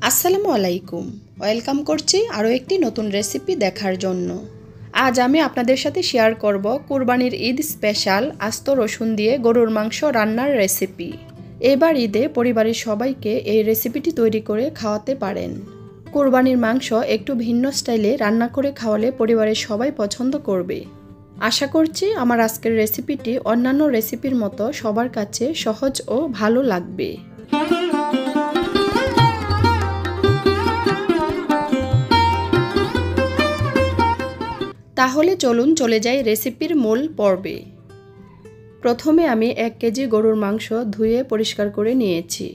আসসালামু আলাইকুম। ওয়েলকাম করছি আরও একটি নতুন রেসিপি দেখার জন্য। আজ আমি আপনাদের সাথে শেয়ার করব কুরবানির ঈদ স্পেশাল আস্ত রসুন দিয়ে গরুর মাংস রান্নার রেসিপি। এবার ঈদে পরিবারের সবাইকে এই রেসিপিটি তৈরি করে খাওয়াতে পারেন। কুরবানির মাংস একটু ভিন্ন স্টাইলে রান্না করে খাওয়ালে পরিবারের সবাই পছন্দ করবে। আশা করছি আমার আজকের রেসিপিটি অন্যান্য রেসিপির মতো সবার কাছে সহজ ও ভালো লাগবে। তাহলে চলুন চলে যাই রেসিপির মূল পর্বে। প্রথমে আমি 1 কেজি গরুর মাংস ধুয়ে পরিষ্কার করে নিয়েছি।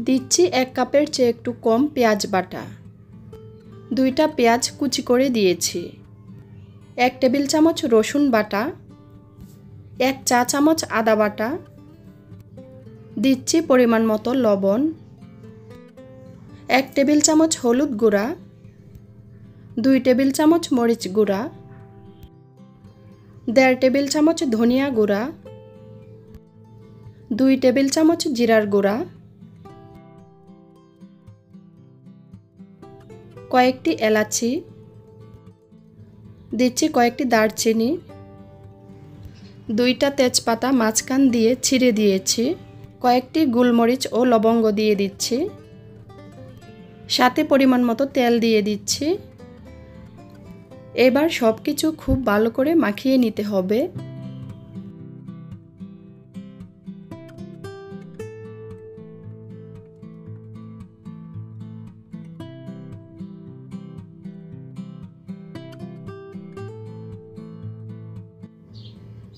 দিচ্ছি 1 কাপের চেয়ে একটু কম পেঁয়াজ বাটা। 2টা পেঁয়াজ কুচি করে দিয়েছি। 1 টেবিল চামচ রসুন বাটা, 1 চা চামচ আদা বাটা, দিচ্ছি পরিমাণ মতো লবণ, 1 টেবিল চামচ হলুদ গুঁড়া, 2 টেবিল চামচ মরিচ গুঁড়া, 1.5 টেবিল চামচ ধনিয়া গুঁড়া, 2 টেবিল চামচ জিরার গুঁড়া, কয়েকটি এলাচি, দিচ্ছি কয়েকটি দারচিনি, 2টা তেজপাতা মাঝখান দিয়ে ছিঁড়ে দিয়েছি, কয়েকটি গোলমরিচ ও লবঙ্গ দিয়ে দিচ্ছি, সাথে পরিমাণ মতো তেল দিয়ে দিচ্ছি। এবার সব কিছু খুব ভালো করে মাখিয়ে নিতে হবে।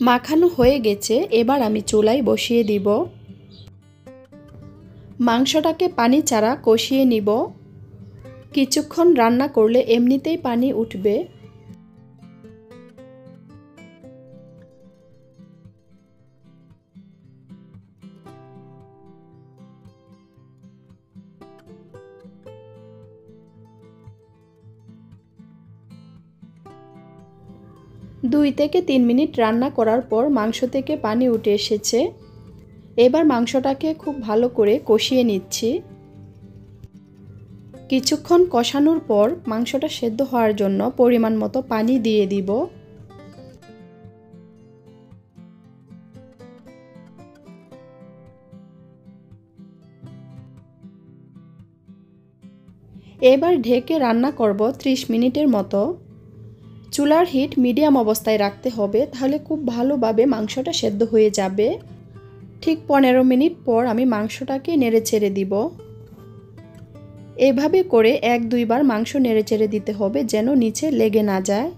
মাখানো হয়ে গেছে, এবার আমি চুলায় বসিয়ে দিব। মাংসটাকে পানি ছাড়া কষিয়ে নিব। কিছুক্ষণ রান্না করলে এমনিতেই পানি উঠবে। দুই থেকে 3 মিনিট রান্না করার পর মাংস থেকে পানি উঠে এসেছে। এবার মাংসটাকে খুব ভালো করে কষিয়ে নিচ্ছি। কিছুক্ষণ কষানোর পর মাংসটা সেদ্ধ হওয়ার জন্য পরিমাণ মতো পানি দিয়ে দিব। এবার ঢেকে রান্না করব 30 মিনিটের মতো। চুলার হিট মিডিয়াম অবস্থায় রাখতে হবে, তাহলে খুব ভালোভাবে মাংসটা সেদ্ধ হয়ে যাবে। ঠিক 15 মিনিট পর আমি মাংসটাকে নেড়ে ছেড়ে দিব। এভাবে করে 1-2 বার মাংস নেড়ে ছেড়ে দিতে হবে যেন নিচে লেগে না যায়।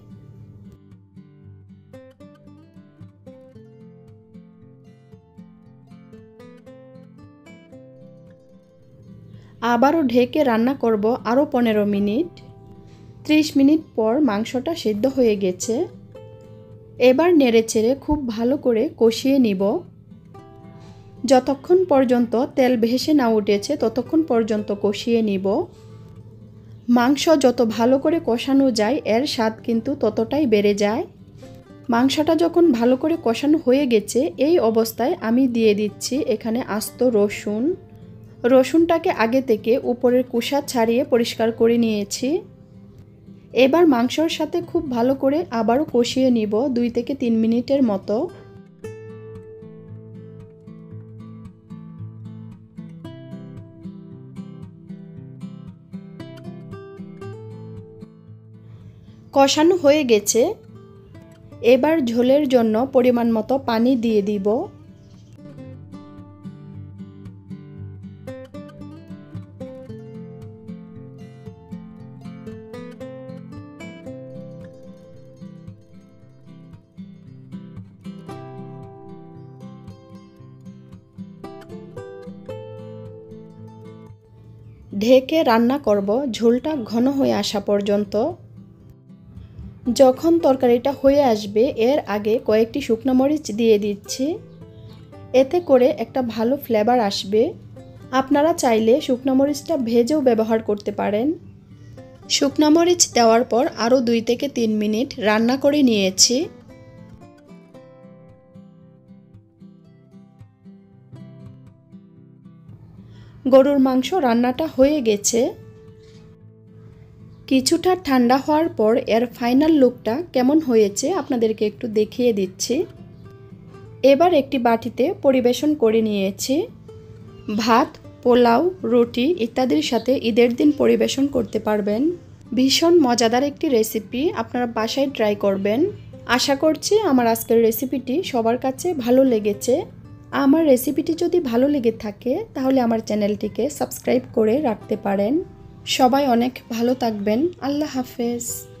আবারও ঢেকে রান্না করব আরও 15 মিনিট। 30 মিনিট পর মাংসটা সেদ্ধ হয়ে গেছে। এবার নেড়ে ছেড়ে খুব ভালো করে কষিয়ে নিব। যতক্ষণ পর্যন্ত তেল ভেসে না উঠেছে ততক্ষণ পর্যন্ত কষিয়ে নিব। মাংস যত ভালো করে কষানো যায় এর স্বাদ কিন্তু ততটাই বেড়ে যায়। মাংসটা যখন ভালো করে কষানো হয়ে গেছে এই অবস্থায় আমি দিয়ে দিচ্ছি এখানে আস্ত রসুন। রসুনটাকে আগে থেকে উপরের কুসা ছাড়িয়ে পরিষ্কার করে নিয়েছি। এবার মাংসর সাথে খুব ভালো করে আবারও কষিয়ে নিব 2 থেকে 3 মিনিটের মতো। কষানো হয়ে গেছে। এবার ঝোলের জন্য পরিমাণ মতো পানি দিয়ে দিব। ঢেকে রান্না করব ঝোলটা ঘন হয়ে আসা পর্যন্ত। যখন তরকারিটা হয়ে আসবে এর আগে কয়েকটি শুকনো মরিচ দিয়ে দিচ্ছি। এতে করে একটা ভালো ফ্লেভার আসবে। আপনারা চাইলে শুকনো মরিচটা ভেজেও ব্যবহার করতে পারেন। শুকনো মরিচ দেওয়ার পর আরও 2 থেকে 3 মিনিট রান্না করে নিয়েছি। গরুর মাংস রান্নাটা হয়ে গেছে। কিছুটা ঠান্ডা হওয়ার পর এর ফাইনাল লুকটা কেমন হয়েছে আপনাদেরকে একটু দেখিয়ে দিচ্ছি। এবার একটি বাটিতে পরিবেশন করে নিয়েছি। ভাত, পোলাও, রুটি ইত্যাদির সাথে ঈদের দিন পরিবেশন করতে পারবেন। ভীষণ মজাদার একটি রেসিপি, আপনারা বাসায় ট্রাই করবেন। আশা করছি আমার আজকের রেসিপিটি সবার কাছে ভালো লেগেছে। আমার রেসিপিটি যদি ভালো লেগে থাকে তাহলে আমার চ্যানেলটিকে সাবস্ক্রাইব করে রাখতে পারেন। সবাই অনেক ভালো থাকবেন। আল্লাহ হাফেজ।